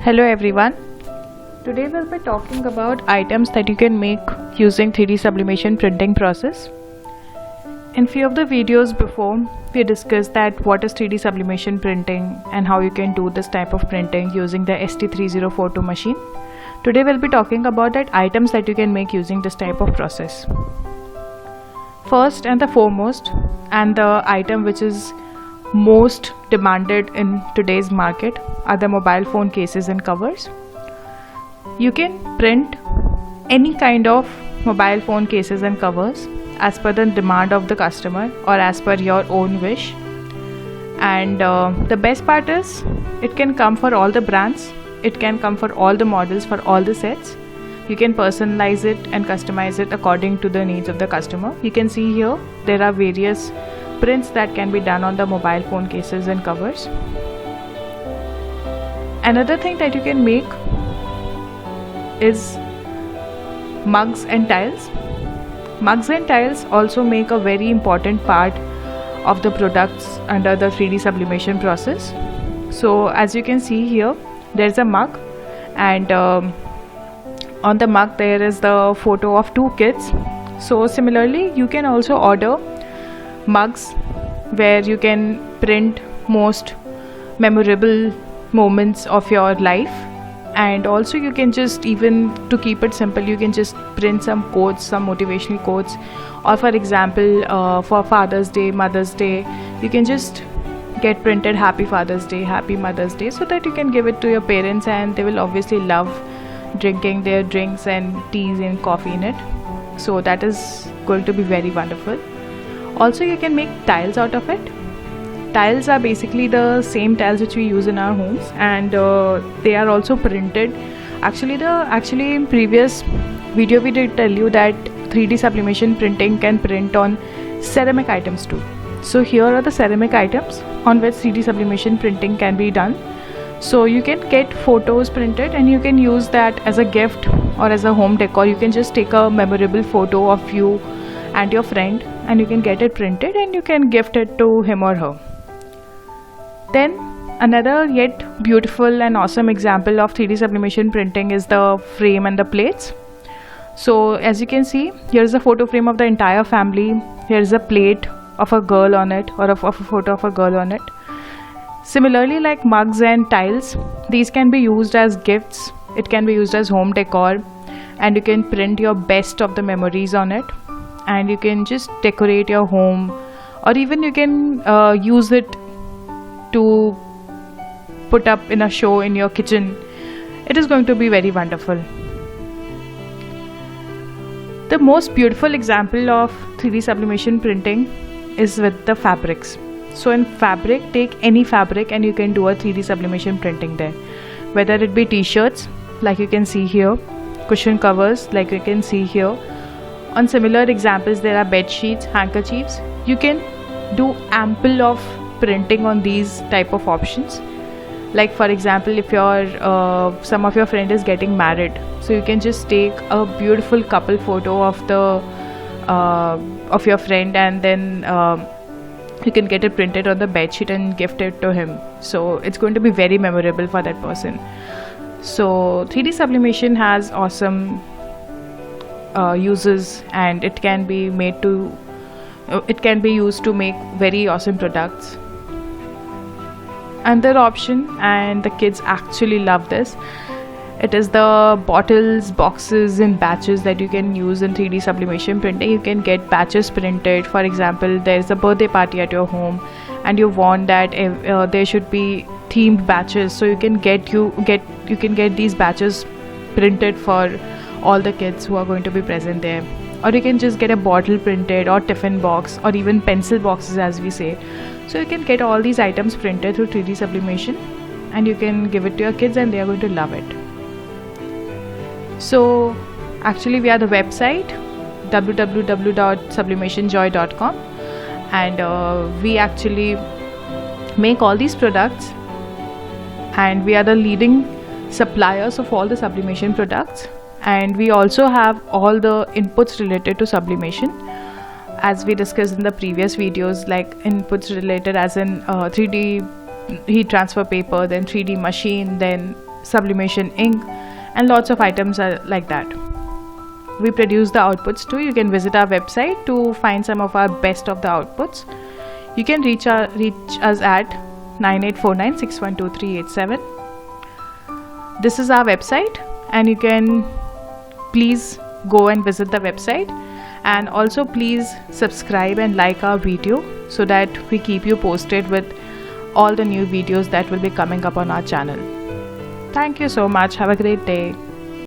Hello everyone. Today we'll be talking about items that you can make using 3D sublimation printing process. In few of the videos before, we discussed that what is 3D sublimation printing and how you can do this type of printing using the ST3042 machine. Today we'll be talking about that items that you can make using this type of process. First and the foremost, and the item which is most demanded in today's market, are the mobile phone cases and covers. You can print any kind of mobile phone cases and covers as per the demand of the customer or as per your own wish. And the best part is it can come for all the brands, it can come for all the models, for all the sets. You can personalize it and customize it according to the needs of the customer. You can see here there are various prints that can be done on the mobile phone cases and covers. Another thing that you can make is mugs and tiles. Mugs and tiles also make a very important part of the products under the 3D sublimation process. So as you can see here, there's a mug, and on the mug there is the photo of two kids. So similarly, you can also order mugs where you can print most memorable moments of your life, and also you can just, even to keep it simple, you can just print some quotes, some motivational quotes, or for example for Father's Day, Mother's Day, you can just get printed Happy Father's Day, Happy Mother's Day, so that you can give it to your parents and they will obviously love drinking their drinks and teas and coffee in it. So that is going to be very wonderful. Also, you can make tiles out of it. Tiles are basically the same tiles which we use in our homes, and they are also printed. Actually in previous video we did tell you that 3D sublimation printing can print on ceramic items too. So here are the ceramic items on which 3D sublimation printing can be done. So you can get photos printed and you can use that as a gift or as a home decor. You can just take a memorable photo of you and your friend and you can get it printed and you can gift it to him or her. Then another yet beautiful and awesome example of 3D sublimation printing is the frame and the plates. So as you can see, here is a photo frame of the entire family. Here is a plate of a girl on it, or of a photo of a girl on it. Similarly, like mugs and tiles, these can be used as gifts, it can be used as home decor, and you can print your best of the memories on it, and you can just decorate your home, or even you can use it to put up in a show in your kitchen. It is going to be very wonderful. The most beautiful example of 3D sublimation printing is with the fabrics. So in fabric, take any fabric and you can do a 3D sublimation printing there. Whether it be t-shirts, like you can see here, cushion covers, like you can see here. On similar examples, there are bed sheets, handkerchiefs. You can do ample of printing on these type of options. Like for example, if some of your friend is getting married, so you can just take a beautiful couple photo of your friend, and then you can get it printed on the bed sheet and gift it to him. So it's going to be very memorable for that person. So 3D sublimation has awesome uses, and it can be used to make very awesome products. Another option, and the kids actually love this, it is the bottles, boxes and batches that you can use in 3D sublimation printing. You can get batches printed. For example, there is a birthday party at your home and you want that there should be themed batches, so you can get these batches printed for all the kids who are going to be present there. Or you can just get a bottle printed, or tiffin box, or even pencil boxes as we say. So you can get all these items printed through 3D sublimation and you can give it to your kids and they are going to love it. So actually we are the website www.sublimationjoy.com, and we actually make all these products, and we are the leading suppliers of all the sublimation products, and we also have all the inputs related to sublimation, as we discussed in the previous videos, like inputs related as in 3D heat transfer paper, then 3D machine, then sublimation ink, and lots of items are like that. We produce the outputs too. You can visit our website to find some of our best of the outputs. You can reach us at 9849612387. This is our website, and you can please go and visit the website, and also please subscribe and like our video so that we keep you posted with all the new videos that will be coming up on our channel. Thank you so much. Have a great day.